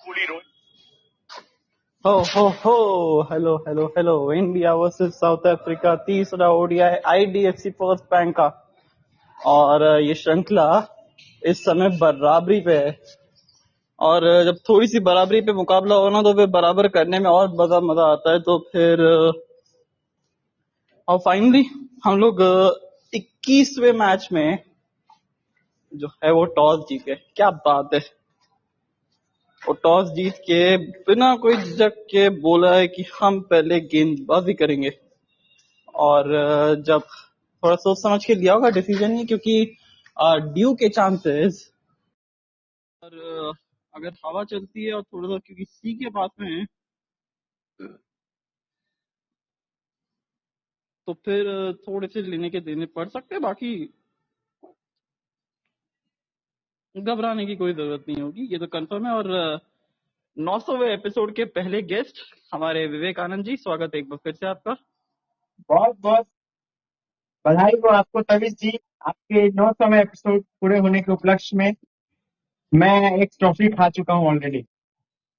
हो hello hello hello. India versus South Africa, तीसरा ODI IDFC first bank का। और ये श्रृंखला इस समय बराबरी पे है। और जब थोड़ी सी बराबरी पे मुकाबला हो ना, तो फिर बराबर करने में और मजा आता है। तो फिर और फाइनली हम लोग 21वें मैच में जो है वो टॉस जीत गए। क्या बात है। वो टॉस जीत के बिना कोई झिझक के बोला है कि हम पहले गेंदबाजी करेंगे। और जब थोड़ा सोच समझ के लिया होगा डिसीजन, ही क्योंकि ड्यू के चांसेस, और अगर हवा चलती है और थोड़ा सा क्योंकि सी के पास में है, तो फिर थोड़े से लेने के देने पड़ सकते हैं। बाकी घबराने की कोई जरूरत नहीं होगी, ये तो कंफर्म है। और 900वें एपिसोड के पहले गेस्ट हमारे विवेकानंद जी, स्वागत है एक बार फिर से आपका। बहुत बहुत बधाई हो आपको तविश जी। आपके 900वें एपिसोड पूरे होने के उपलक्ष्य में मैं एक ट्रॉफी खा चुका हूँ ऑलरेडी।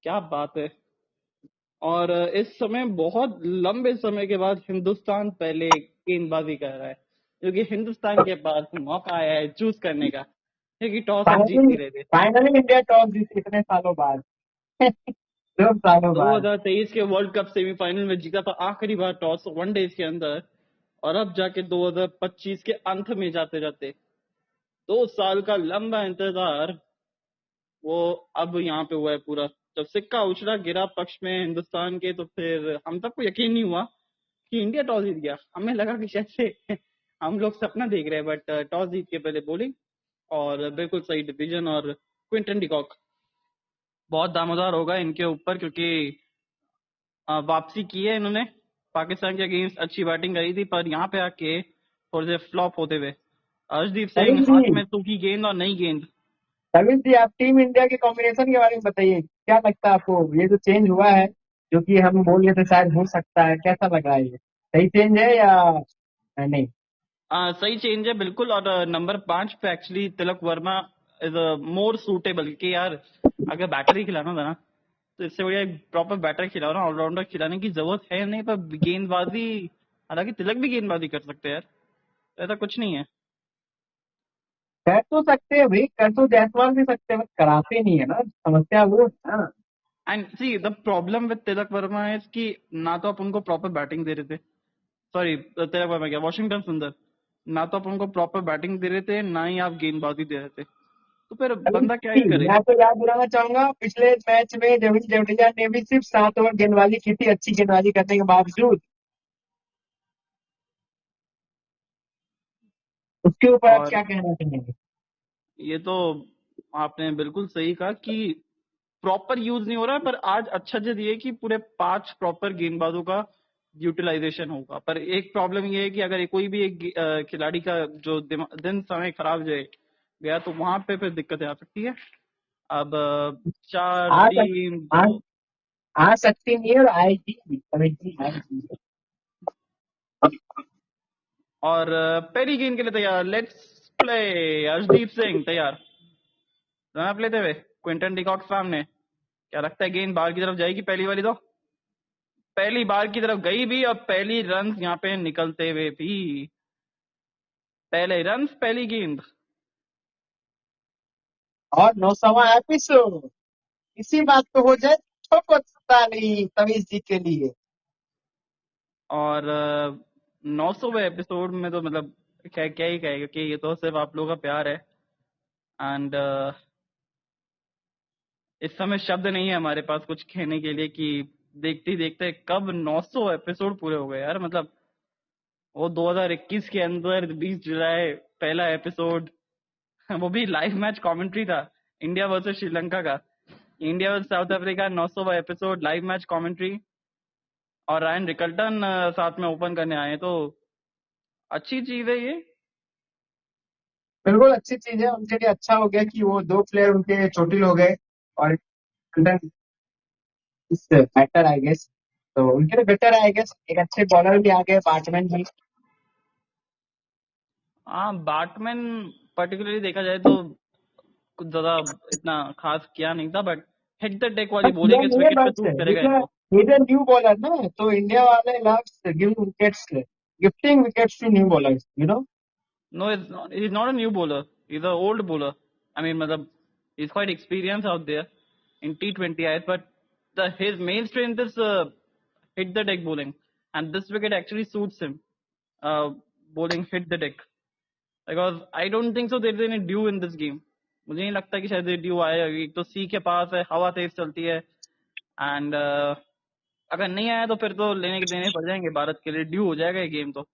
क्या बात है। और इस समय बहुत लंबे समय के बाद हिंदुस्तान पहले गेंदबाजी कर रहा है, क्योंकि हिंदुस्तान के पास मौका आया है चूज करने का, क्योंकि टॉस हम जीत फाइनली ही रहे थे। फाइनली इंडिया टॉस जीती इतने सालों बाद। 2 सालों बाद। 2023 के वर्ल्ड कप सेमीफाइनल में जीता था आखिरी बार टॉस वनडेज के अंदर, और अब जाके 2025 के अंत में जाते जाते 2 साल का लंबा इंतजार वो अब यहाँ पे हुआ है पूरा। जब सिक्का उछला गिरा पक्ष में हिंदुस्तान के, तो फिर हम सबको यकीन नहीं हुआ कि इंडिया टॉस जीत गया। हमें लगा कि शायद से हम लोग सपना देख रहे हैं, बट टॉस जीत के पहले बॉलिंग, और बिल्कुल सही डिसीजन। और क्विंटन डिकॉक बहुत दामोदार होगा इनके ऊपर, क्योंकि वापसी की है इन्होंने। पाकिस्तान के अगेंस्ट अच्छी बैटिंग करी थी, पर यहाँ पे आके थोड़े से फ्लॉप होते हुए। अर्शदीप सिंह तविश हाथ जी में सूखी गेंद और नई गेंद। तविश जी आप टीम इंडिया के कॉम्बिनेशन के बारे में बताइए, क्या लगता है आपको ये जो चेंज हुआ है, जो कि हम बोल रहे थे शायद हो सकता है, कैसा लग रहा है? ये सही चेंज है या नहीं? सही चेंज है बिल्कुल। और नंबर 5 पे actually Tilak Varma is more suitable, कि यार अगर बैटर ही खिलाना था ना, तो इससे बढ़िया प्रॉपर बैटर खिलाओ ना। ऑलराउंडर खिलाने की जरूरत है नहीं, पर गेंदबाजी, हालांकि तिलक भी गेंदबाजी कर सकते हैं यार, ऐसा कुछ नहीं है। कर तो सकते हैं भाई, कर तो जायसवाल भी सकते हैं, बस कराते नहीं है ना, समस्या वो है ना। And see the problem with Tilak Varma है कि ना तो आप उनको प्रॉपर बैटिंग दे रहे थे, सॉरी तिलक वर्मा क्या, वॉशिंगटन सुंदर, ना तो आप उनको प्रॉपर बैटिंग दे रहे थे, ना ही आप गेंदबाजी दे रहे थे, तो फिर बंदा क्या ही करे। मैं आपको याद दिलाना चाहूंगा, पिछले मैच में रविंद्र जडेजा ने भी सिर्फ 7 ओवर गेंदबाजी की थी, अच्छी गेंदबाजी करने के बावजूद। उसके ऊपर आप और क्या कहना चाहेंगे? ये तो आपने बिल्कुल सही कहा कि प्रॉपर यूज नहीं हो रहा है, पर आज अच्छा चीज ये है कि पूरे 5 प्रॉपर गेंदबाजों का यूटिलाइजेशन होगा। पर एक प्रॉब्लम ये है कि अगर कोई भी एक खिलाड़ी का जो दिन समय खराब जाए गया, तो वहां पे फिर दिक्कतें आ सकती है। अब 4 आ सक 3 आ, 2 आ सकती नहीं है और आएगी भी, आएगी आएगी। और पहली गेंद के लिए तैयार, लेट्स प्ले। अर्शदीप सिंह तैयार, रन अप लेते हुए क्विंटन डिकॉक सामने। क्या लगता है गेंद बाहर की तरफ जाएगी? पहली वाली तो पहली बार की तरफ गई भी, और पहली रन यहाँ पे निकलते हुए भी। पहले रन पहली गेंद। और 900वां एपिसोड इसी बात पे हो जाए तो पता नहीं तमीज जी के लिए। और 900वें एपिसोड में तो मतलब क्या क्या ही कहेगा, कि ये तो सिर्फ आप लोगों का प्यार है। एंड इस समय शब्द नहीं है हमारे पास कुछ कहने के लिए कि देखते ही देखते कब 900 एपिसोड पूरे हो गए यार। मतलब वो 2021 के अंदर 20 जुलाई पहला एपिसोड, वो भी लाइव मैच कमेंट्री था, इंडिया वर्सेस श्रीलंका का। इंडिया वर्सेस साउथ अफ्रीका 900वां एपिसोड लाइव मैच कमेंट्री, और रायन रिकल्टन साथ में ओपन करने आए, तो अच्छी चीज है ये। बिल्कुल अच्छी चीज है उनके लिए, अच्छा हो गया कि वो 2 प्लेयर उनके चोटिल हो गए। और इस बेटर आई गेस, तो उनके लिए बेटर आई गेस, एक अच्छे बॉलर भी आ गए, बैट्समैन भी। हाँ, बैटमैन पर्टिकुलरली देखा जाए तो कुछ ज्यादा इतना खास किया नहीं था, बट हिट द डेक वाली इंडिया बॉलिंग इस में ये विकेट पे बस है, सूट करेगा इनको। इधर न्यू बॉलर ना, तो इंडिया वाले love giving wickets, gifting wickets to new bowlers, you know. No, he's not a new bowler. He's an old bowler. I mean, matlab, he's quite experienced out there in T20 Is, but his main strength is hit the deck bowling, and this wicket actually suits him. Uh, Bowling hit the deck, because I don't think so there's any dew in this game. मुझे नहीं लगता कि शायद due आएगा, एक तो सी के पास है, हवा तेज चलती है, एंड अगर नहीं आया तो फिर तो लेने के देने पड़ जाएंगे भारत के लिए, ड्यू हो जाएगा ये गेम तो।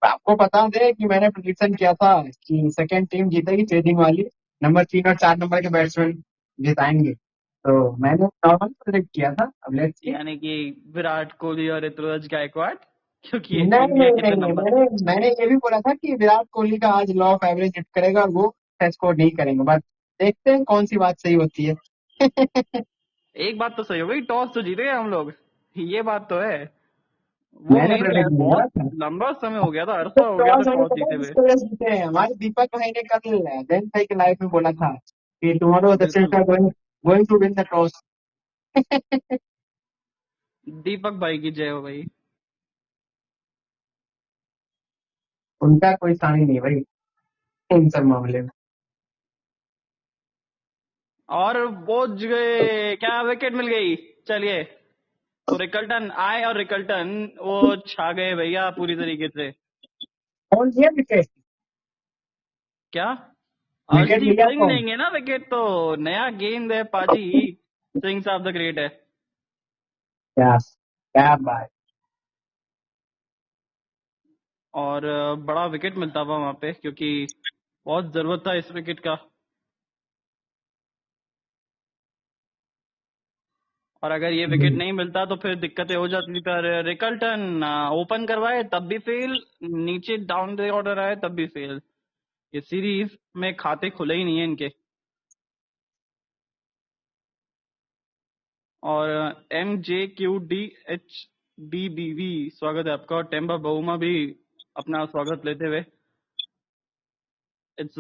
आपको बता दें कि मैंने प्रेडिक्शन किया था कि सेकंड टीम जीतेगी, चेजिंग वाली, नंबर 3 और 4 नंबर के बैट्समैन जिताएंगे, तो मैंने नॉर्मल प्रेडिक्ट किया था। अब लेट्स सी। यानी कि विराट कोहली और ऋतुराज गायकवाड़, क्योंकि ये नहीं इंडिया नहीं के नहीं तो नहीं, नंबर। मैंने ये भी बोला था कि विराट कोहली का आज लॉ ऑफ एवरेज हिट करेगा और वो स्कोर नहीं करेंगे, बट देखते हैं कौन सी बात सही होती है। एक बात तो सही हो गई, टॉस तो जीते गए हम लोग, ये बात तो है। वो मैंने मेन तो है, प्रेडिक्ट किया बहुत था। लंबा समय हो गया था, तो अरसा हो गया था टॉस होने टॉस के जीते बाद हुए। इसको यस जीते हैं। हमारे दीपक भाई ने कल देन भाई के लाइव में बोला था कि टुमारो द बिल्कुल, six are going going to win the toss. Deepak भाई की जय हो भाई। उनका कोई सानी नहीं भाई इन सब मामले में। और वो गए, क्या विकेट मिल गई। चलिए, तो रिकल्टन आए और रिकल्टन वो छा गए भैया पूरी तरीके से। कौन लिया विकेट? क्या, विकेट अर्शदीप लिया सिंह कौन? लेंगे ना विकेट, तो नया गेंद है पाजी, सिंह साहब द ग्रेट है। क्या क्या बात। और बड़ा विकेट मिलता हुआ वहां पे, क्योंकि बहुत जरूरत था इस विकेट का। और अगर ये विकेट नहीं मिलता तो फिर दिक्कतें हो जाती। पर रिकल्टन ओपन करवाए तब भी फेल, नीचे डाउन द ऑर्डर आए तब भी फेल। ये सीरीज में खाते खुले ही नहीं है इनके। और MJQDHDBV, स्वागत है आपका। और टेम्बा बहुमा भी अपना स्वागत लेते हुए। इस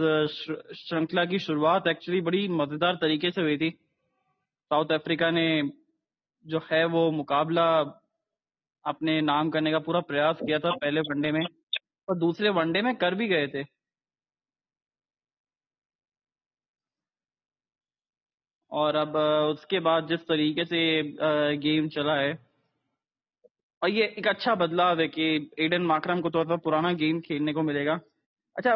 श्रृंखला की शुरुआत एक्चुअली बड़ी मजेदार तरीके से हुई थी। साउथ अफ्रीका ने जो है वो मुकाबला अपने नाम करने का पूरा प्रयास किया था पहले वनडे में, और दूसरे वनडे में कर भी गए थे। और अब उसके बाद जिस तरीके से गेम चला है, और ये एक अच्छा बदलाव है कि एडन मार्करम को थोड़ा सा पुराना गेम खेलने को मिलेगा। अच्छा,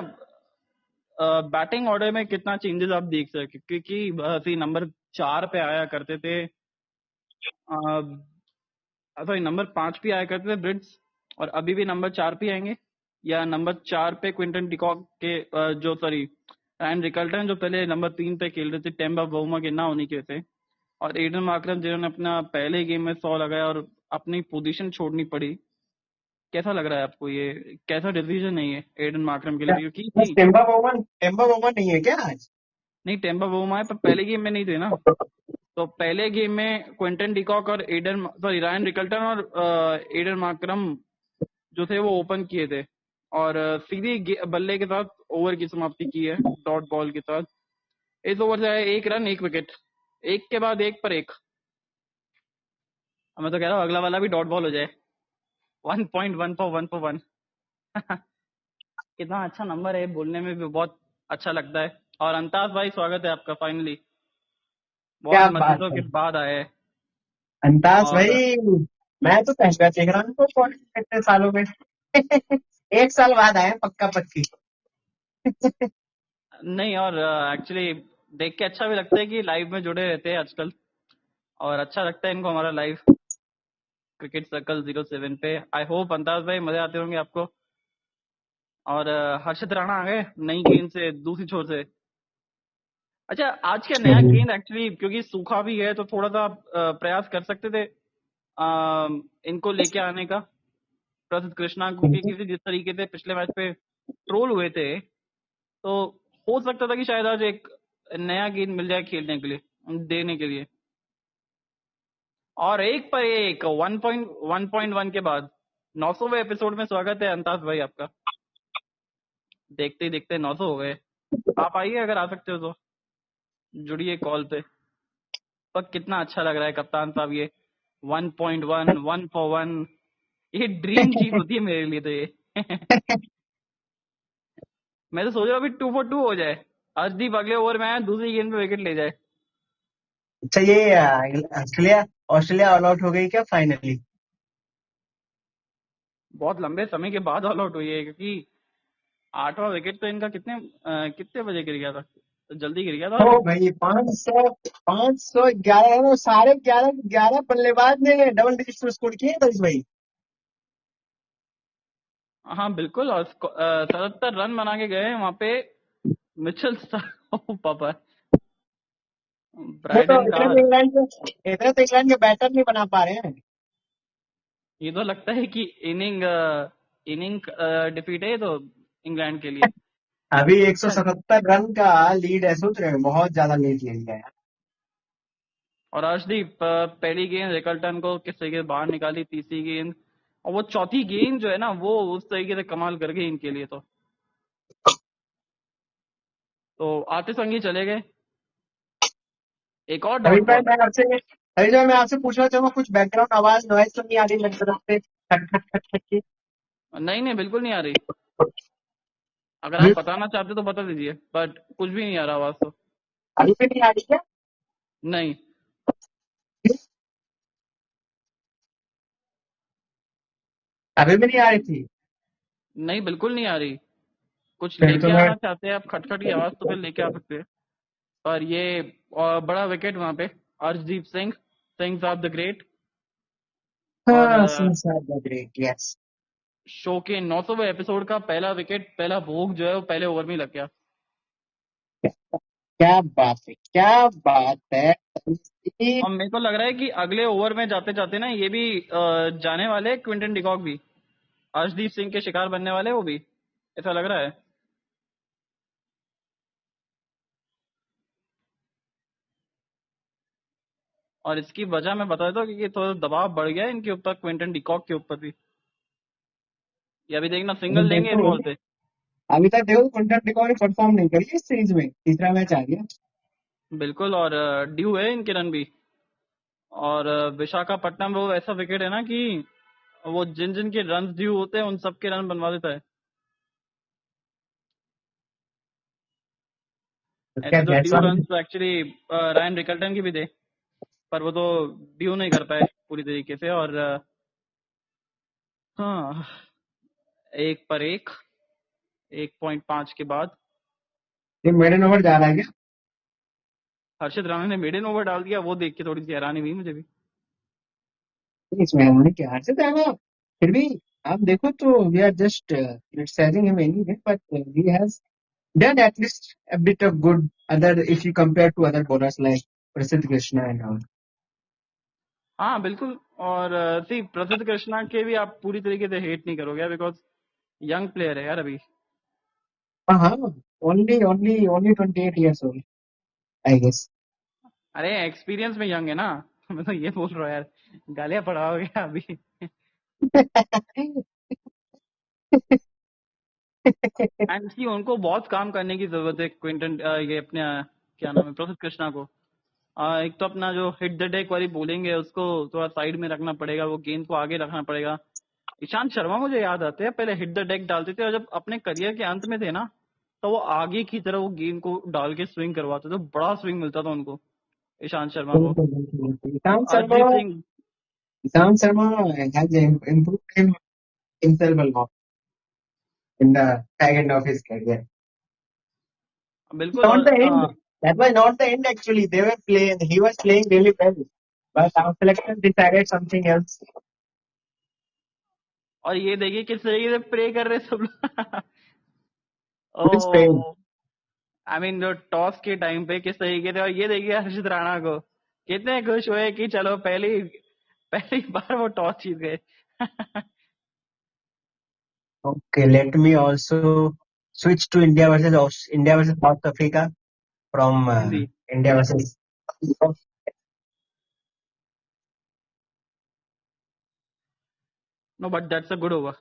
बैटिंग ऑर्डर में कितना चेंजेस आप देख सकते, क्योंकि नंबर 4 पे आया करते थे, सॉरी नंबर 5 पे आया करते थे ब्रिड्स, और अभी भी नंबर 4 पे आएंगे। या नंबर 4 पे क्विंटन डिकॉक के जो सॉरी रैन रिकल्टन जो पहले नंबर 3 पे खेल रहे थे, टेम्बा बहुमा के ना होने की वजह से, और एडन मार्करम जिन्होंने अपना पहले गेम में 100 लगाया और अपनी पोजीशन छोड़नी पड़ी। कैसा लग रहा है आपको, ये कैसा डिसीजन नहीं है एडन मार्करम के लिए, बस क्योंकि टेम्बा वोमन नहीं है क्या आज? नहीं, टेम्बा बहुमा है पर पहले गेम में नहीं थे ना। तो पहले गेम में क्विंटन डिकॉक और एडन सॉरी रायन रिकल्टन और एडन मार्करम जो थे वो ओपन किए थे, और सीधी बल्ले के साथ ओवर की समाप्ति की है, डॉट बॉल के साथ। इस ओवर से आए 1 रन 1 विकेट, एक के बाद एक पर एक। मैं तो कह रहा हूँ अगला वाला भी डॉट बॉल हो जाए, 1.1 for 1 for 1। कितना अच्छा नंबर है, बोलने में भी बहुत अच्छा लगता है। और अंताज भाई, स्वागत है आपका फाइनली, बहुत क्या बात महीनों है के बाद आए हैं। अंताज और भाई। मैं तो पहला देख रहा हूँ तो इतने सालों में। 1 साल बाद आए पक्का पक्की। नहीं, और एक्चुअली देख के अच्छा भी लगता है कि लाइव में जुड़े रहते हैं आजकल, और अच्छा लगता है इनको हमारा लाइव क्रिकेट सर्कल 07 पे। आई होप अंताज भाई मजे आते होंगे आपको। और हर्षित राणा आ गए नई गेंद से दूसरी छोर से। अच्छा, आज का नया गेंद एक्चुअली क्योंकि सूखा भी है तो थोड़ा सा प्रयास कर सकते थे इनको लेके आने का, प्रसिद्ध कृष्णा, क्योंकि किसी जिस तरीके से पिछले मैच पे ट्रोल हुए थे, तो हो सकता था कि शायद आज एक नया गेंद मिल जाए खेलने के लिए, देने के लिए। और एक पर एक 1.1 के बाद 900वें एपिसोड में स्वागत है अंताज भाई आपका। देखते ही देखते 900 हो गए। आप आइए अगर आ सकते हो तो, जुड़िए कॉल पे। पर कितना अच्छा लग रहा है कप्तान साहब, ये 1.1 1 for 1, ये ड्रीम चीज होती है मेरे लिए तो ये। मैं तो सोच रहा हूँ अभी 2 for 2 हो जाए, अर्शदीप अगले ओवर में आए, दूसरी गेंद पे विकेट ले जाए। अच्छा, ये ऑस्ट्रेलिया ऑस्ट्रेलिया ऑल आउट हो गई क्या फाइनली? बहुत लंबे समय के बाद ऑल आउट हुई है, क्योंकि 8वां विकेट तो इनका कितने बजे गिर गया था, तो जल्दी गिर गया था। ओ भाई, 511 है, सारे 11 बल्लेबाज ने डबल डिजिट स्कोर किए दर्श भाई। हाँ बिल्कुल, और 77 रन बना के गए वहां पे मिचेल पापा, वो तो ब्राइडन इतने तो गार। इंग्लैंड के बैटर नहीं बना पा रहे हैं। ये तो लगता है कि इनिंग इनिंग डिफीट है ये तो इंग्लैंड के लिए। अभी 177 रन का लीड है, सोच रहे हो, बहुत ज्यादा लीड ले लिया है। और अर्शदीप पहली गेंद रिकल्टन को किस तरीके से बाहर निकाली, तीसरी गेंद, और वो चौथी गेंद जो है ना, वो उस तरीके से कमाल कर गई इनके लिए। तो आतिश संगी चले गए, एक और अभी डॉट मैं बॉल। मैं आपसे अभी जो मैं आपसे पूछना चाहूंगा, कुछ बैकग्राउंड आवाज नॉइज तो नहीं आ रही मेरी तरफ से, खट खट खट खट की? नहीं नहीं, बिल्कुल नहीं आ रही। अगर अभी आप बताना चाहते तो बता दीजिए, बट कुछ भी नहीं आ रहा आवाज तो। अभी भी नहीं आ रही क्या? नहीं अभी भी नहीं आ रही थी? नहीं, बिल्कुल नहीं आ रही। कुछ फिर लेके तो मैं आना चाहते हैं आप खटखट की आवाज, तो फिर लेके आ सकते हैं। पर ये बड़ा विकेट वहां पे, अर्शदीप सिंह, सिंह साहब द ग्रेट। और हाँ, ग्रेट, यस। शो के 900वें एपिसोड का पहला विकेट, पहला भोग जो है वो पहले ओवर में ही लग गया। क्या बात है, क्या बात है। और मेरे को लग रहा है कि अगले ओवर में जाते जाते ना ये भी जाने वाले, क्विंटन डिकॉक भी अर्शदीप सिंह के शिकार बनने वाले, वो भी ऐसा लग रहा है। और इसकी वजह मैं बता देता हूँ, क्योंकि थोड़ा दबाव बढ़ गया है इनके ऊपर, क्विंटन डिकॉक के ऊपर भी। ये अभी देखना अभी सिंगल लेंगे इन देखो, बॉल से। अभी तक देखो कॉन्ट्रैक्ट रिकॉर्ड परफॉर्म नहीं करी इस सीरीज में, तीसरा मैच आ गया। बिल्कुल, और ड्यू है इनके रन भी। और विशाखापट्टनम वो ऐसा विकेट है ना कि वो जिन जिन के रन ड्यू होते हैं उन सबके रन बनवा देता है। तो क्या ऐसे तो गैट्स ड्यू ऑन? रन तो एक्चुअली रायन रिकल्टन की भी थे, पर वो तो ड्यू नहीं कर पाए पूरी तरीके से। और हाँ, 1 पर 1, 1.5 के बाद ये मेडन ओवर जा रहा है क्या? हर्षित राणा ने मेडन ओवर डाल दिया, वो देख के थोड़ी सी हैरानी हुई मुझे भी। इसमें हमने क्या से जाना, फिर भी आप देखो तो we are just criticising him anyway, but he has done at least a bit of good other if you compare to other bowlers like Prasidh Krishna and all. हाँ बिल्कुल, और सी प्रसिद्ध कृष्णा के भी आप पूरी तरीके से हेट नहीं करोगे, बिकॉज यंग प्लेयर है यार अभी। हाँ, only 28 years old, I guess. अरे एक्सपीरियंस में यंग है ना। मैं तो ये बोल रहा हूँ यार, गालियां पड़ाओगे अभी। एंड सी उनको बहुत काम करने की जरूरत है, क्विंटन ये अपने क्या नाम है, प्रसिद्ध कृष्णा को। एक तो अपना जो हिट द डेक वाली बॉलिंग है उसको थोड़ा साइड में रखना पड़ेगा, वो गेंद को आगे रखना पड़ेगा। ईशांत शर्मा मुझे याद आते हैं, पहले हिट द डेक डालते थे, और जब अपने करियर के अंत में थे ना, तो वो आगे की तरफ वो गेंद को डाल के स्विंग करवाते थे, बड़ा स्विंग मिलता था उनको, ईशांत शर्मा को। बिल्कुल, बिल्कुल, बिल्कुल। तो Arshdeep Singh, Ishan Sharma has improved himself a lot in the tag end of his career. बिल्कुल। Not और the end. That was not the end actually. They were playing. He was playing really well, but our selection decided something else. और ये देखिए किस तरीके से pray कर रहे सब लोग। Who is playing? Oh, I mean जो टॉस के टाइम पे किस तरीके से, और ये देखिए हर्षित राणा को कितने खुश हुए कि चलो पहली पहली बार वो टॉस जीत गए। Okay, let me also switch to India versus South Africa from Hindi. India versus. No but that's a good over,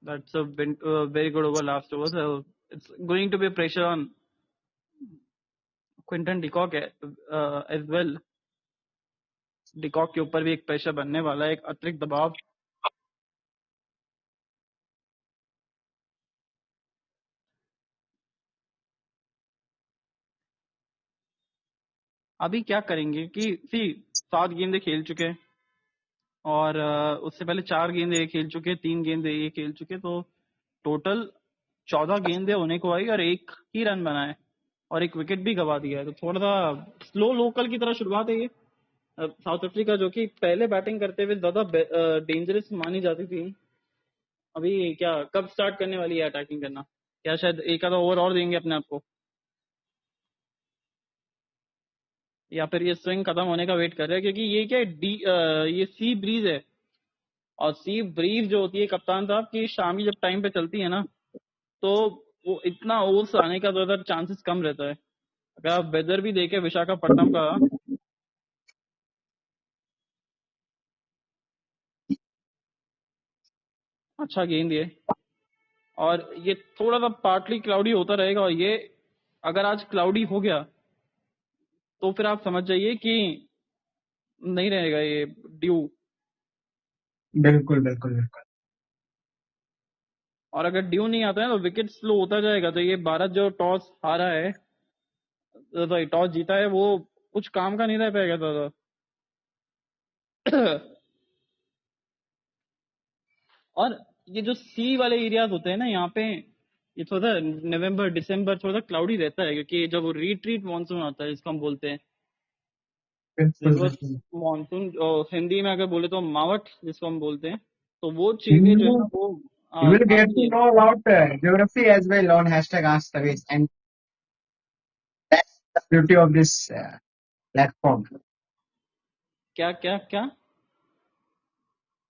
that's a very good over last over, so it's going to be pressure on Quinton de Kock as well. De Kock के ऊपर भी एक pressure बनने वाला है, एक अतिरिक्त दबाव। अभी क्या करेंगे कि 7 गेंदे खेल चुके हैं और उससे पहले 4 गेंदे ये खेल चुके, 3 गेंदे ये खेल चुके, तो टोटल 14 गेंदे होने को आई और 1 ही रन बनाए और 1 विकेट भी गवा दिया है। तो थोड़ा सा स्लो लोकल की तरह शुरुआत है ये। साउथ अफ्रीका जो कि पहले बैटिंग करते हुए ज्यादा डेंजरस मानी जाती थी, अभी क्या कब स्टार्ट करने वाली है अटैकिंग करना? क्या शायद एक आधा ओवर और देंगे अपने आप को, या फिर ये स्विंग खत्म होने का वेट कर रहे हैं? क्योंकि ये क्या है, ये सी ब्रीज है, और सी ब्रीज जो होती है कप्तान साहब की शाम की जब टाइम पे चलती है ना, तो वो इतना ओवर्स आने का ज्यादा चांसेस कम रहता है। अगर आप वेदर भी देखें विशाखापट्टनम का, अच्छा गेंद ये, और ये थोड़ा सा पार्टली क्लाउडी होता रहेगा, और ये अगर आज क्लाउडी हो गया तो फिर आप समझ जाइए कि नहीं रहेगा ये ड्यू। बिल्कुल बिल्कुल बिल्कुल। और अगर ड्यू नहीं आता है तो विकेट स्लो होता जाएगा, तो ये भारत जो टॉस हारा है, सॉरी टॉस जीता है, वो कुछ काम का नहीं रह पाएगा दादा। और ये जो सी वाले एरियाज होते हैं ना यहाँ पे, ये थोड़ा सा नवंबर दिसंबर थोड़ा सा क्लाउडी रहता है, क्योंकि जब वो रिट्रीट मानसून आता है जिसको हम बोलते हैं, बिल्कुल रिवर्स बिल्कुल। मानसून, हिंदी में अगर बोले तो मावट जिसको हम बोलते हैं, तो वो You चीजें जो है ना will, वो you will get आती to है। know about geography as well on hashtag Ask Tavis, and that's the beauty of this platform. क्या क्या क्या?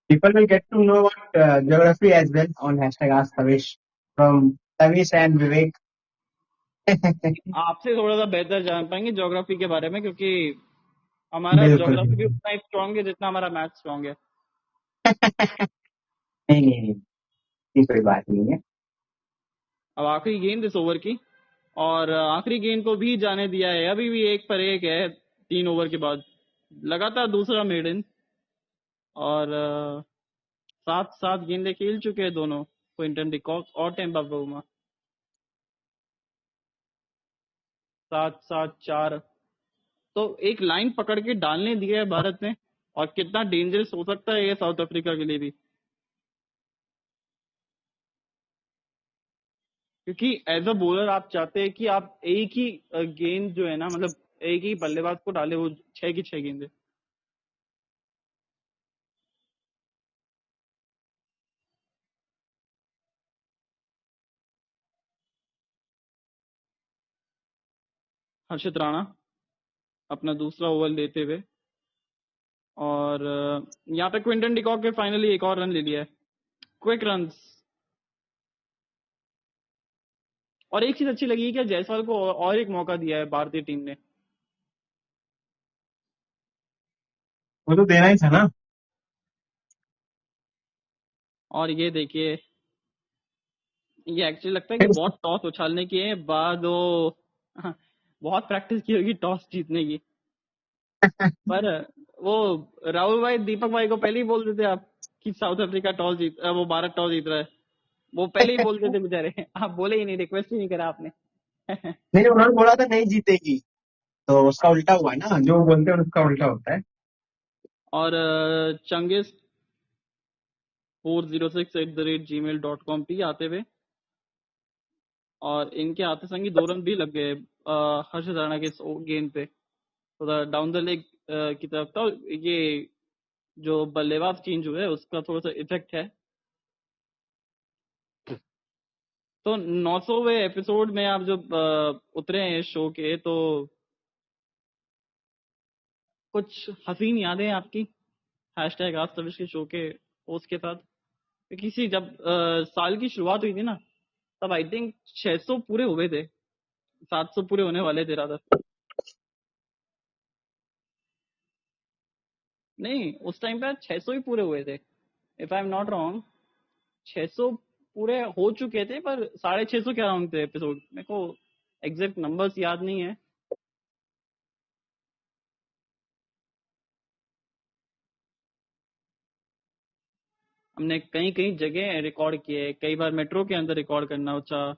People will get to know about geography as well on hashtag Ask Tavish from Tavish and Vivek. आपसे थोड़ा सा बेहतर जान पाएंगे geography के बारे में, क्योंकि हमारा बिल्कुल ज्योग्राफी भी बिल्कुल। उतना ही स्ट्रांग है जितना हमारा मैथ स्ट्रांग है। नहीं नहीं नहीं, ये कोई बात नहीं है। अब आखिरी गेंद इस ओवर की, और आखिरी गेंद को भी जाने दिया है, अभी भी 1 पर 1 है 3 ओवर के बाद, लगातार दूसरा मेडन, और 7 गेंदे खेल चुके हैं दोनों, क्विंटन डिकॉक और टेम्पा बाउमा। 7-7-4, तो एक लाइन पकड़ के डालने दिया है भारत ने, और कितना डेंजरस हो सकता है ये साउथ अफ्रीका के लिए भी, क्योंकि एज अ बॉलर आप चाहते हैं कि आप एक ही गेंद जो है ना, मतलब एक ही बल्लेबाज को डाले, वो 6 की 6 गेंदे। हर्षित राणा अपना दूसरा ओवर लेते हुए, और यहाँ पे क्विंटन डिकॉक ने फाइनली एक और रन ले लिया है, क्विक रन्स। और एक चीज अच्छी लगी कि जायसवाल को और एक मौका दिया है भारतीय टीम ने। वो तो देना ही था ना। और ये देखिए, ये एक्चुअली लगता है कि बहुत टॉस उछालने के बाद वो बहुत प्रैक्टिस की होगी टॉस जीतने की, पर वो राहुल भाई दीपक भाई को पहले ही बोल देते आप कि साउथ अफ्रीका टॉस जीत, वो भारत टॉस जीत रहा है, वो पहले ही बोल देते बेचारे। आप बोले ही नहीं, रिक्वेस्ट ही नहीं करा आपने। नहीं, उन्होंने बोला था नहीं जीतेगी, तो उसका उल्टा हुआ ना, जो बोलते हैं उसका उल्टा होता है। और चंगेज 406@gmail.com पे आते हुए, और इनके आते संग ही 2 रन भी लग गए हर्षित राणा के गेंद पे, थोड़ा डाउन द लेग की तरफ था। ये जो बल्लेबाज चेंज हुआ है उसका थोड़ा सा इफेक्ट है। तो 900वें एपिसोड में आप जब उतरे हैं इस शो के, तो कुछ हसीन यादें आपकी हैशटैग आज तविश के शो के होस्ट के साथ? किसी जब साल की शुरुआत हुई थी ना, तब आई थिंक 600 पूरे हुए थे, 700 पूरे होने वाले थे राधा। नहीं, उस टाइम पे 600 ही पूरे हुए थे, if I am not wrong. 600 पूरे हो चुके थे, पर 650 के अराउंड थे एपिसोड, मेरे को एग्जैक्ट नंबर्स याद नहीं है। हमने कई कई जगह रिकॉर्ड किए, कई बार मेट्रो के अंदर रिकॉर्ड करना चाहा।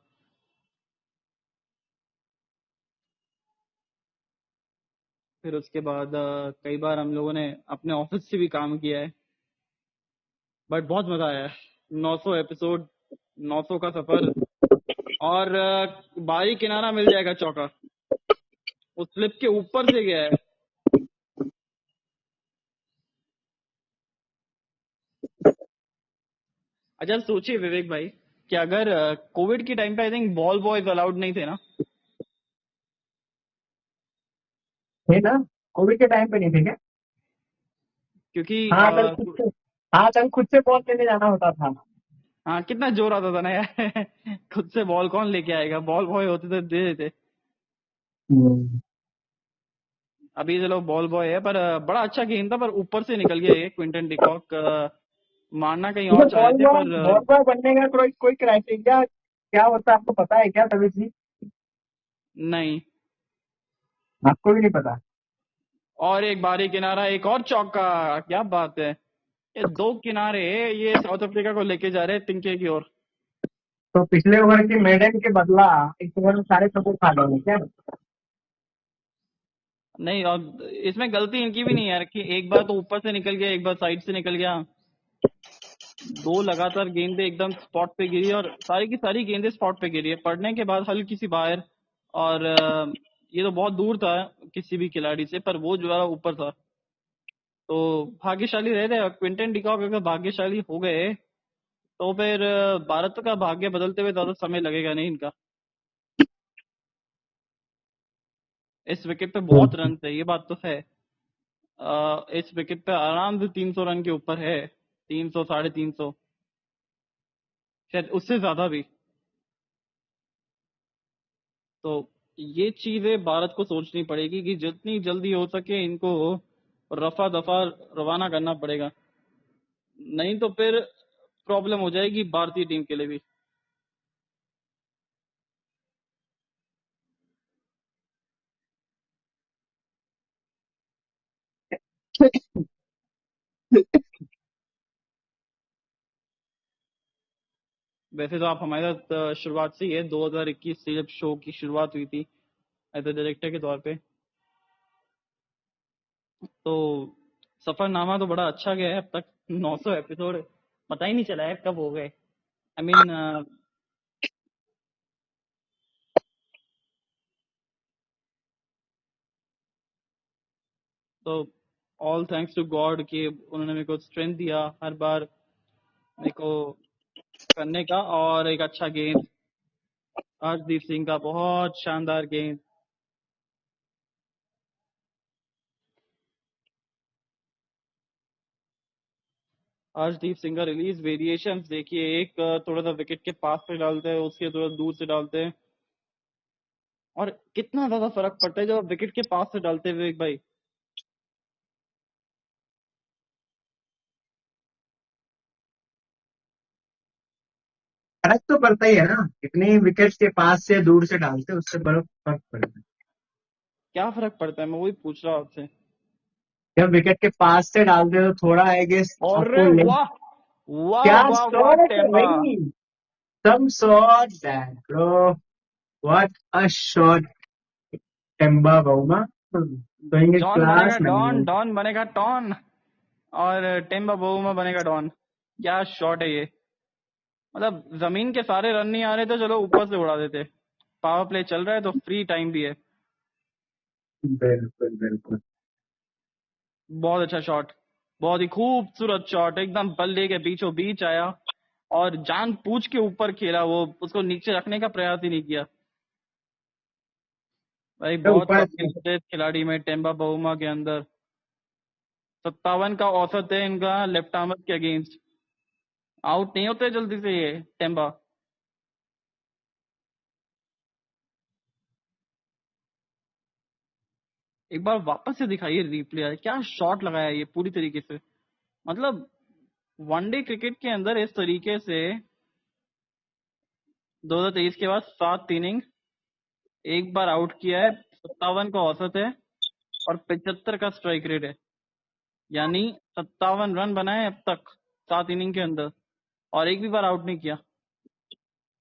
फिर उसके बाद कई बार हम लोगों ने अपने ऑफिस से भी काम किया है। बट बहुत मजा आया है। 900 एपिसोड, 900 का सफर। और बारी किनारा मिल जाएगा चौका, उस स्लिप के ऊपर से गया है। अच्छा सोचिए विवेक भाई, कि अगर कोविड के टाइम पे I think ball boys allowed नहीं थे ना। थे ना? कोविड के टाइम पे नहीं थे क्या? क्योंकि हाँ कल खुद से, हाँ कल खुद से बॉल लेने जाना होता था। हाँ कितना जोर आता था ना यार। खुद से बॉल कौन लेके आएगा, बॉल बॉय होते तो दे देते। हम्म। अभी चलो बॉल बॉय है, पर बड़ा अच्छा गेम था, पर ऊपर से निकल गया ये क्विंटन डिकॉक। मारना कहीं और तो चाह रहे थे पर बॉल बॉय बनने का कोई कोई क्राइटेरिया क्या होता है, आपको पता है क्या तभी जी? नहीं। आपको भी नहीं पता? और एक बारी किनारा, एक और चौका, क्या बात है। ये दो किनारे ये साउथ अफ्रीका को लेके जा रहे हैं तिनके की ओर। तो पिछले ओवर की मेडन के बदला इस ओवर में सारे सबको खा लोगे क्या? नहीं, और इसमें गलती इनकी भी नहीं है यार, कि एक बार तो ऊपर से निकल गया, एक बार साइड से निकल गया। दो लगातार गेंदें एकदम स्पॉट पे गिरी, और सारी की सारी गेंदें स्पॉट पे गिरी है, पड़ने के बाद हल्की सी बाहर। और ये तो बहुत दूर था किसी भी खिलाड़ी से, पर वो जो है ऊपर था। तो भाग्यशाली रहे थे क्विंटन डिकॉक, अगर भाग्यशाली हो गए तो फिर भारत का भाग्य बदलते हुए ज्यादा समय लगेगा नहीं इनका। इस विकेट पे बहुत रन थे, ये बात तो है। इस विकेट पे आराम से 300 रन के ऊपर है। 300, 350, शायद उससे ज्यादा भी। तो ये चीजें भारत को सोचनी पड़ेगी कि जितनी जल्दी हो सके इनको रफा दफा रवाना करना पड़ेगा। नहीं तो फिर प्रॉब्लम हो जाएगी भारतीय टीम के लिए भी। वैसे तो आप हमारे साथ शुरुआत से ही है, 2021 से जब शो की शुरुआत हुई थी एज ए डायरेक्टर के तौर पे। तो सफरनामा तो बड़ा अच्छा गया है अब तक। 900 एपिसोड पता ही नहीं चला है कब हो गए। आई मीन तो ऑल थैंक्स टू गॉड कि उन्होंने मेरे को स्ट्रेंथ दिया हर बार मेरे को करने का। और एक अच्छा गेंद, हर्षदीप सिंह का बहुत शानदार गेंद। हर्षदीप सिंह का रिलीज वेरिएशन देखिए, एक थोड़ा सा विकेट के पास से डालते हैं, उसके थोड़ा दूर से डालते हैं, और कितना ज्यादा फर्क पड़ता है जब आप विकेट के पास से डालते हुए एक भाई। फर्क तो पड़ता ही है ना, कितनी विकेट के पास से दूर से डालते हैं, उससे बड़ा फर्क पड़ता है। क्या फर्क पड़ता है, मैं वही पूछ रहा हूँ आपसे। जब विकेट के पास से डालते हो तो थोड़ा आई गेस अरे आपको ले। वाह, वाह क्या वाह वाह शॉट है टेम्बा। भाई! Some shot that bro, what a shot! Temba Bavuma doing it John बनेगा क्लास डॉन, मैन। डॉन बनेगा टॉन, और टेम्बा बोमा बनेगा डॉन। क्या शॉट है ये। मतलब जमीन के सारे रन नहीं आ रहे तो चलो ऊपर से उड़ा देते। पावर प्ले चल रहा है तो फ्री टाइम भी है। बिल्कुल बिल्कुल। बहुत अच्छा शॉट, बहुत ही खूबसूरत शॉट, एकदम बल्ले के बीचों बीच आया, और जान पूछ के ऊपर खेला वो, उसको नीचे रखने का प्रयास ही नहीं किया। भाई तो बहुत ऊपर टफनेस है इस खिलाड़ी में, टेम्बा बहुमा के अंदर। 57 का औसत है इनका लेफ्ट आर्मर के अगेंस्ट। आउट नहीं होते जल्दी से ये टेम्बा। एक बार वापस से दिखाइए रिप्ले यार, क्या शॉट लगाया ये पूरी तरीके से। मतलब वनडे क्रिकेट के अंदर इस तरीके से 2023 के बाद 7 इनिंग, एक बार आउट किया है, 57 का औसत है, और 75 का स्ट्राइक रेट है। यानी 57 रन बनाए अब तक। 7 इनिंग के अंदर, और एक भी बार आउट नहीं किया,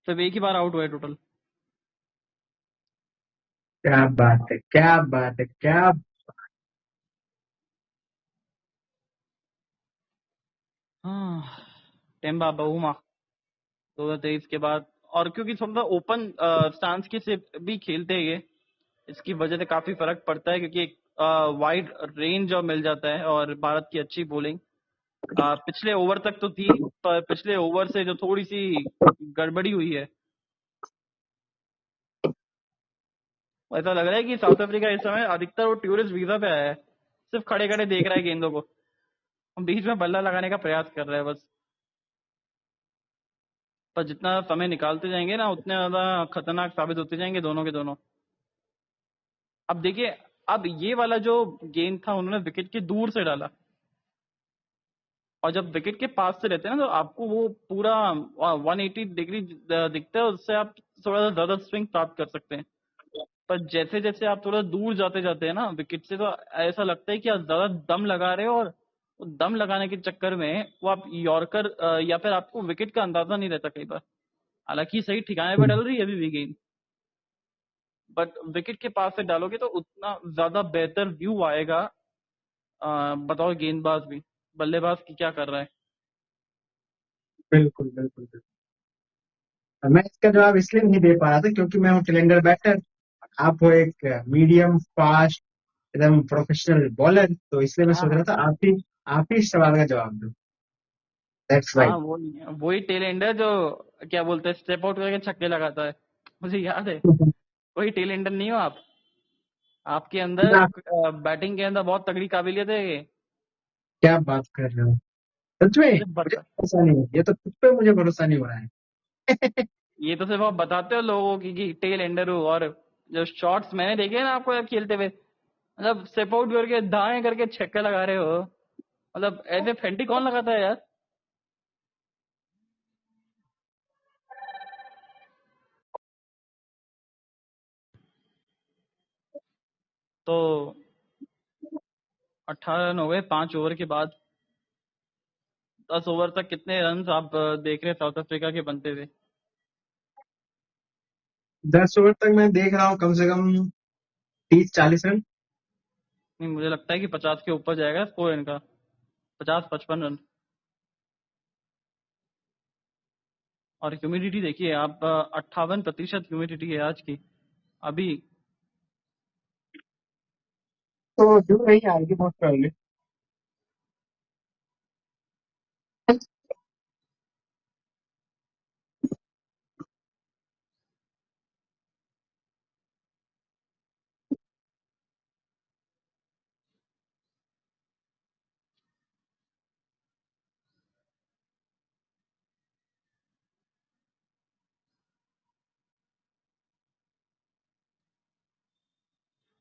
सिर्फ एक ही बार आउट हुआ है टोटल। क्या बात है, क्या बात है, क्या। हाँ, टेम्बा बहुमा 2023 के बाद, और क्योंकि थोड़ा ओपन स्टांस के से भी खेलते हैं ये, इसकी वजह से काफी फर्क पड़ता है, क्योंकि एक वाइड रेंज और मिल जाता है, और भारत की अच्छी बॉलिंग पिछले ओवर तक तो थी, पर पिछले ओवर से जो थोड़ी सी गड़बड़ी हुई है, ऐसा लग रहा है कि साउथ अफ्रीका इस समय अधिकतर वो टूरिस्ट वीजा पे आया है, सिर्फ खड़े खड़े देख रहा है गेंदों को, बीच में बल्ला लगाने का प्रयास कर रहा है बस। पर जितना समय निकालते जाएंगे ना, उतने ज्यादा खतरनाक साबित होते जाएंगे दोनों के दोनों। अब देखिए, अब ये वाला जो गेंद था उन्होंने विकेट के दूर से डाला, और जब विकेट के पास से रहते हैं ना, तो आपको वो पूरा 180 डिग्री दिखता है, उससे आप थोड़ा सा ज्यादा स्विंग प्राप्त कर सकते हैं। पर जैसे जैसे आप थोड़ा दूर जाते जाते हैं ना विकेट से, तो ऐसा लगता है कि आप ज्यादा दम लगा रहे हो, और वो दम लगाने के चक्कर में वो आप यॉर्कर या फिर आपको विकेट का अंदाजा नहीं रहता कई बार। हालांकि सही ठिकाने पे डल रही है अभी भी गेंद, बट विकेट के पास से डालोगे तो उतना ज्यादा बेहतर व्यू आएगा। बताओ गेंदबाज भी, बल्लेबाज की क्या कर रहा है। बिल्कुल, बिल्कुल, बिल्कुल। मैं इसका जवाब इसलिए नहीं दे पा रहा था क्योंकि मैं हूँ टेलेंडर बैटर, आप हो एक मीडियम फास्ट एकदम प्रोफेशनल बॉलर, तो इसलिए मैं हाँ सोच रहा हाँ। था आप ही इस सवाल का जवाब दो। दैट्स हाँ, राइट। वही टेल एंडर जो क्या बोलते हैं स्टेप आउट करके छक्के लगाता है, मुझे याद है। वही टेल एंडर नहीं हो आप? आपके अंदर बैटिंग के अंदर बहुत तगड़ी काबिलियत है ये। क्या बात कर रहे हो, सच में सिर्फ मुझे बता, भरोसा नहीं है, ये तो खुद पे मुझे भरोसा नहीं हो रहा है। ये तो सिर्फ आप बताते हो लोगों की कि टेल एंडर हो, और जो शॉट्स मैंने देखे हैं ना आपको यार खेलते हुए, मतलब स्टेप आउट करके दाएं करके छक्के लगा रहे हो, मतलब ऐसे फेंटी कौन लगाता है यार। तो 18 रन हो गए 5 ओवर के बाद। 10 ओवर तक कितने रन आप देख रहे हैं साउथ अफ्रीका के बनते हुए? 10 ओवर तक मैं देख रहा हूँ कम से कम 30-40 रन। नहीं, मुझे लगता है कि 50 के ऊपर जाएगा स्कोर इनका, 50-55 रन। और ह्यूमिडिटी देखिए आप, 58% ह्यूमिडिटी है आज की अभी। तो ड्यू नहीं आएगी बहुत प्रॉब्लम।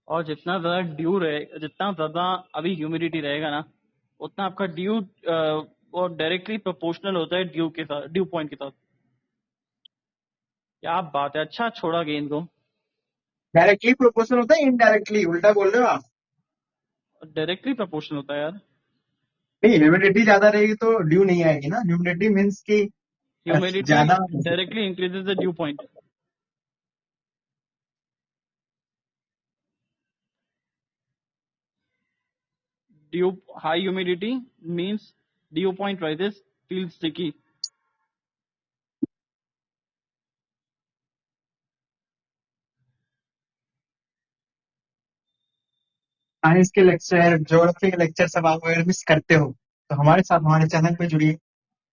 और जितना ज्यादा ड्यू रहे, जितना ज्यादा अभी ह्यूमिडिटी रहेगा ना, उतना आपका ड्यू वो डायरेक्टली प्रोपोर्शनल होता है ड्यू के साथ, ड्यू पॉइंट के साथ। क्या बात है, अच्छा छोड़ा गेंद को। डायरेक्टली प्रोपोर्शनल होता है, इनडायरेक्टली उल्टा बोल रहे हो आप। डायरेक्टली प्रोपोर्शनल होता है यार। नहीं, ह्यूमिडिटी ज्यादा रहेगी तो ड्यू नहीं आएगी ना, ह्यूमिडिटी मीन्स की ह्यूमिडिटी ज्यादा। Directly increases the due point. Due high humidity means due point rises, feel sticky. Science के लेक्चर, ज्योग्राफी के लेक्चर सब आप अगर मिस करते हो तो हमारे साथ हमारे चैनल पे जुड़िए,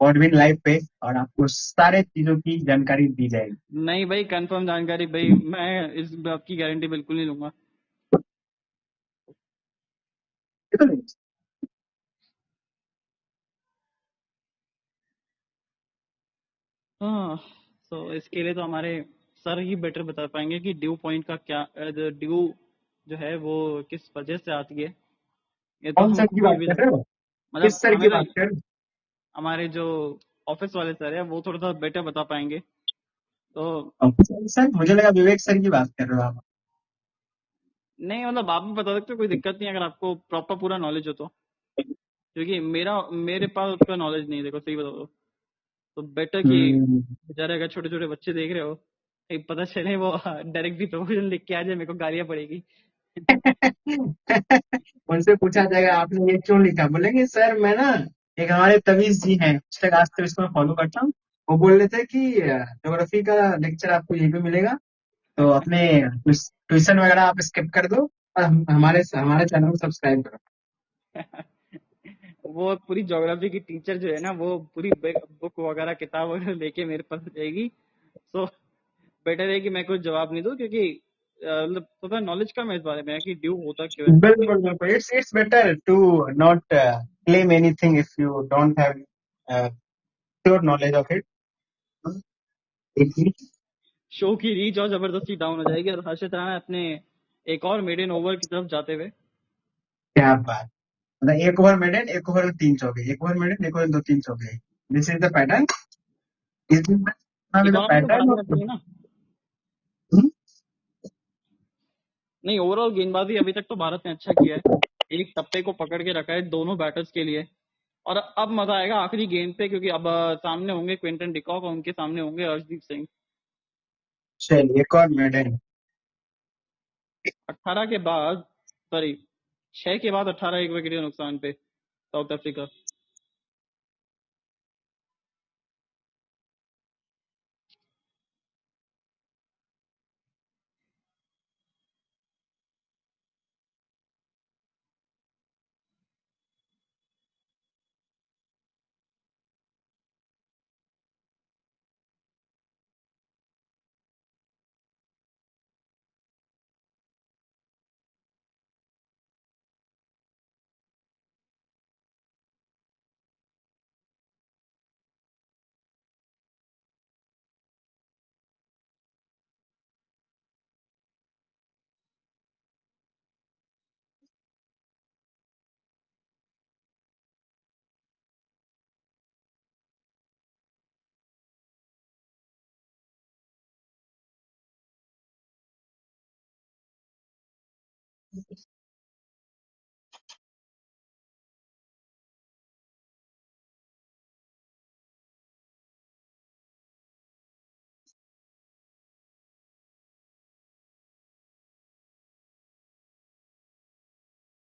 पॉडविन लाइव पे, और आपको सारे चीजों की जानकारी दी जाएगी। नहीं भाई, कंफर्म जानकारी भाई, मैं इस बात की गारंटी बिल्कुल नहीं लूंगा। ये तो नहीं। हाँ, तो इसके लिए तो हमारे सर ही बेटर बता पाएंगे कि ड्यू पॉइंट का क्या, ड्यू जो है वो किस वजह से आती है। ये तो कौन सर हमको की भी बात अभी कर रहे हो, मतलब किस सर की हमें तो, बात कर रहे हो। हमारे जो ऑफिस वाले सर है वो थोड़ा सा बेटर बता पाएंगे। तो सर मुझे लगा विवेक सर की बात कर रहे हो आप। नहीं, मतलब आप भी बता सकते हो, कोई दिक्कत नहीं अगर आपको प्रॉपर पूरा नॉलेज हो तो। क्योंकि मेरे पास उसका नॉलेज नहीं है, देखो सही बताओ तो बेटर कि हम्म। बेचारे अगर छोटे छोटे बच्चे देख रहे हो, कहीं पता चले वो डायरेक्टली प्रमोशन लिख के आ जाए, मेरे को गालियां पड़ेगी। उनसे पूछा जाएगा आपने ये क्यों लिखा, बोलेंगे सर मैं ना, एक हमारे तमीज जी हैं इंस्टाग्राम पे, इसको मैं फॉलो करता हूँ, वो बोल रहे थे कि ज्योग्राफी का लेक्चर आपको यहीं पे मिलेगा, तो अपने ट्यूशन वगैरह आप स्किप कर दो और हमारे हमारे चैनल को सब्सक्राइब करो। वो पूरी ज्योग्राफी की टीचर जो है ना, वो पूरी बुक वगैरह किताब वगैरह लेके मेरे पास आ जाएगी। सो बेटर है कि मैं कुछ जवाब नहीं दूं, क्योंकि मतलब थोड़ा नॉलेज कम है इस बारे में कि ड्यू होता क्यों है। बिल्कुल बिल्कुल, it's better to not claim anything if you don't have pure knowledge of it. Show की रीच और जबरदस्ती डाउन हो जाएगी, और हर्षित राणा अपने एक और मेडन ओवर की तरफ जाते हुए। क्या बात, मतलब एक ओवर मेडन, एक ओवर में 3 चौके, एक ओवर मेडन, एक ओवर में 2 3 चौके, this is the pattern, is the economy तो पैटर्न बढ़ानी ऑफ। पड़ेगी ना। नहीं, ओवरऑल गेंदबाजी अभी तक तो भारत ने अच्छा किया है, एक टप्पे को पकड़ के रखा है दोनों बैटर्स के लिए। और अब मजा आएगा आखिरी गेंद पे, क्योंकि अब सामने होंगे क्विंटन डिकॉक और उनके सामने होंगे अर्शदीप सिंह। चलिए एक और मेडन। 18 के बाद, सॉरी 6 के बाद 18 एक विकेट के नुकसान पे साउथ अफ्रीका।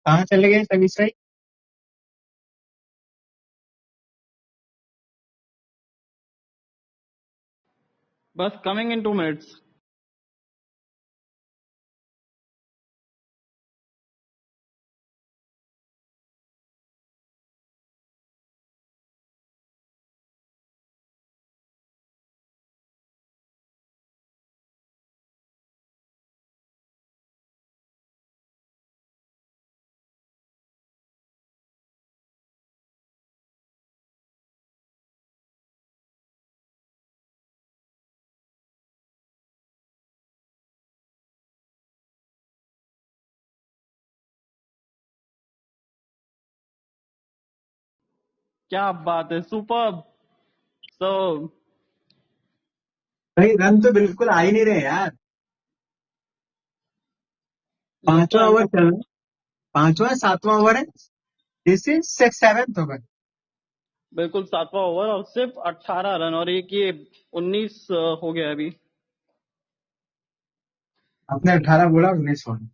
कहाँ चले गए सभी सही। बस कमिंग इन 2 मिनट्स। क्या बात है, सुपर। सो भाई रन तो बिल्कुल आ ही नहीं रहे यार। ये तो पांचवा ओवर ऐसा, चल रहा है, पांचवा 7वां ओवर है, दिस इज 6 7th ओवर। बिल्कुल 7वां ओवर और सिर्फ 18 रन, और एक ये 19 हो गया अभी। आपने 18 बोला, 19 बोला।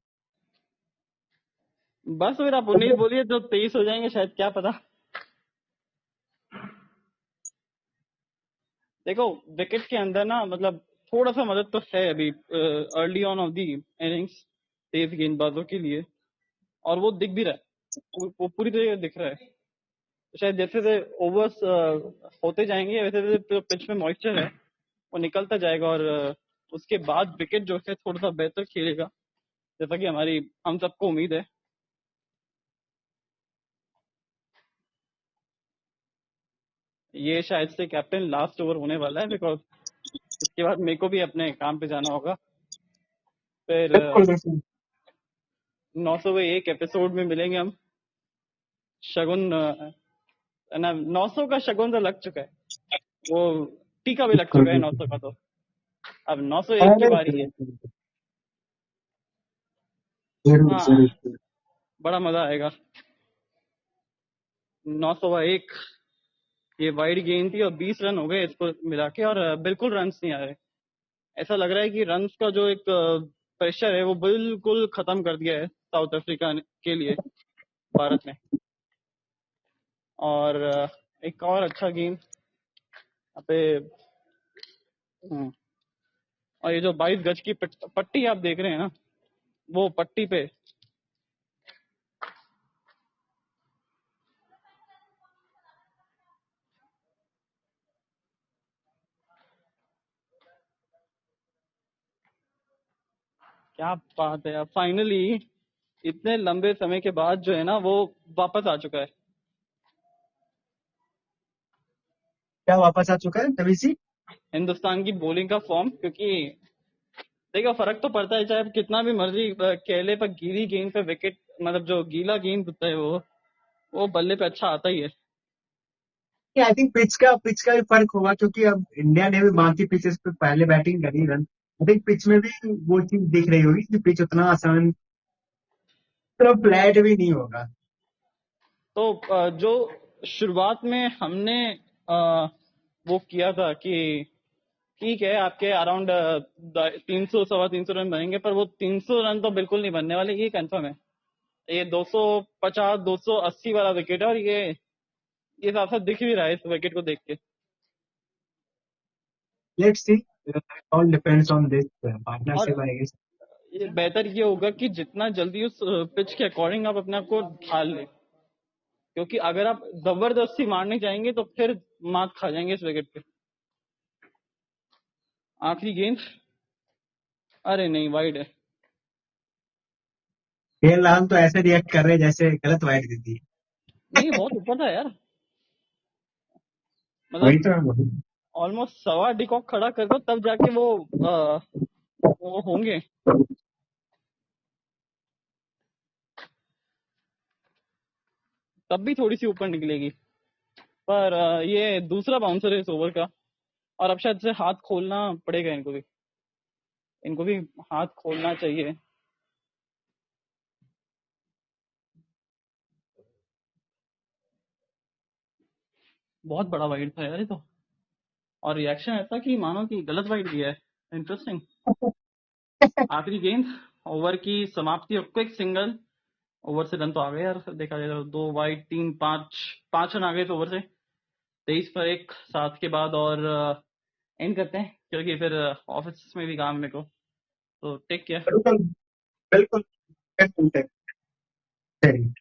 बस फिर आप 19 बोलिए तो 23 हो जाएंगे शायद, क्या पता। देखो, विकेट के अंदर ना मतलब थोड़ा सा मदद तो है अभी early on of the innings तेज गेंदबाजों के लिए, और वो दिख भी रहा है, वो पूरी तरीके से दिख रहा है। तो शायद जैसे जैसे ओवर्स होते जाएंगे, वैसे वैसे पिच में मॉइस्चर है वो निकलता जाएगा, और उसके बाद विकेट जो है थोड़ा सा बेहतर खेलेगा, जैसा कि हमारी हम सबको उम्मीद है। ये शायद से कैप्टन लास्ट ओवर होने वाला है, बिकॉज इसके बाद मेरे को भी अपने काम पे जाना होगा। फिर बिल्कुल बिल्कुल। 901 एपिसोड में मिलेंगे हम। शगुन ना, 900 का शगुन तो लग चुका है, वो टीका भी लग बिल्कुल चुका है बिल्कुल। 900 का, तो अब 901 की अरे बारी है। जरूर जरूर हाँ, जरूर। बड़ा मजा आएगा। 901 ये वाइड गेंद थी और 20 रन हो गए इसको मिला के, और बिल्कुल रन्स नहीं आ रहे। ऐसा लग रहा है कि रन्स का जो एक प्रेशर है वो बिल्कुल खत्म कर दिया है साउथ अफ्रीका के लिए भारत ने। और एक और अच्छा गेम यहाँ पे। हम्म, और ये जो 22 गज की पट्टी आप देख रहे हैं ना, वो पट्टी पे क्या बात है यार, फाइनली इतने लंबे समय के बाद जो है ना वो वापस आ चुका है। क्या वापस आ चुका है तभी सी? हिंदुस्तान की बॉलिंग का फॉर्म, क्योंकि देखो फर्क तो पड़ता है, चाहे आप कितना भी मर्जी कह ले, पर गीली गेंद पे विकेट, मतलब जो गीला गेंद होता है वो बल्ले पे अच्छा आता ही है। आई थिंक पिच का भी फर्क होगा, क्योंकि अब इंडिया ने भी बाकी पिचेस पे पहले बैटिंग करी रन। आई थिंक पिच में भी वो चीज दिख रही होगी कि पिच उतना आसान, उतना फ्लैट भी नहीं होगा। तो जो शुरुआत में हमने वो किया था कि ठीक है आपके अराउंड 300 325 रन बनेंगे, पर वो 300 रन तो बिल्कुल नहीं बनने वाले, ये कंफर्म है। ये 250 280 वाला विकेट है, और ये साफ साफ दिख भी रहा है इस विकेट को देख के। Let's see, all depends on this और पार्टनरशिप आई गेस। ये बेहतर ये होगा कि जितना जल्दी उस पिच के अकॉर्डिंग आप अपने आप को ढाल लें, क्योंकि अगर आप जबरदस्ती मारने जाएंगे तो फिर मात खा जाएंगे इस विकेट पे। आखिरी गेंद, अरे नहीं, वाइड है। केएल राहुल तो ऐसे रिएक्ट कर रहे हैं जैसे गलत वाइड दे दी। नहीं, बहुत ऊपर था यार, वही मतलब तो मैं बोलूं। ऑलमोस्ट सवा डिकॉक खड़ा कर दो तब जाके वो होंगे। तब भी थोड़ी सी ऊपर निकलेगी, पर ये दूसरा बाउंसर है इस ओवर का, और अब शायद से हाथ खोलना पड़ेगा इनको भी हाथ खोलना चाहिए। बहुत बड़ा वाइड था यार ये तो, और रिएक्शन ऐसा कि मानो कि गलत वाइड दिया है। इंटरेस्टिंग। आखिरी गेंद, ओवर की समाप्ति और क्विक सिंगल। ओवर से रन तो आ गए यार, देखा जाए तो 2 वाइड 3 5 5 रन आ गए इस ओवर से। 23 पर 1 7 के बाद, और एंड करते हैं क्योंकि फिर ऑफिस में भी काम है मेरे को। तो टेक केयर। बिल्कुल, बिल्कुल, बिल्कुल।